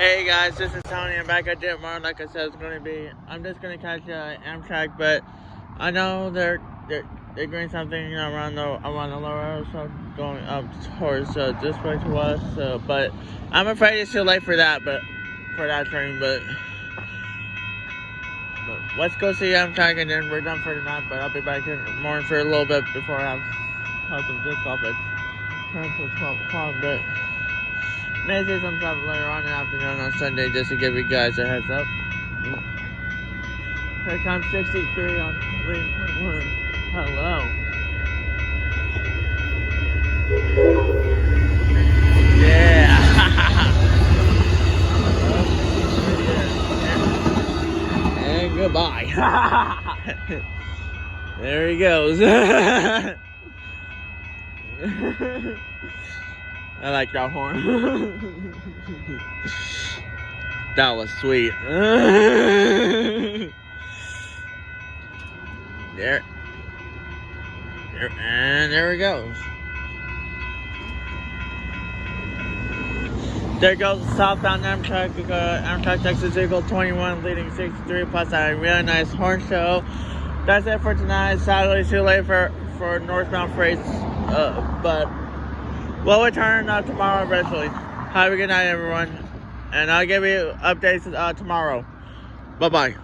Hey guys, this is Tony. I'm back at Dittmar. Like I said, I'm just gonna catch Amtrak, but I know they're doing something around the lower, so going up towards this way to us. But I'm afraid it's too late for that. But for that train, but let's go see Amtrak and then we're done for tonight. But I'll be back in the morning for a little bit before I have some disc golf at 10 to 12 o'clock. But may say some stuff later on in the afternoon on Sunday just to give you guys a heads up. Here comes 63 on lane 21. Hello. Yeah. And goodbye. There he goes. I like that horn. That was sweet. There, and there it goes. There goes Southbound Amtrak Texas Eagle 21 leading 63 plus a really nice horn show. That's it for tonight. Sadly, too late for northbound freights, but we'll return tomorrow eventually. Have a good night, everyone, and I'll give you updates tomorrow. Bye-bye.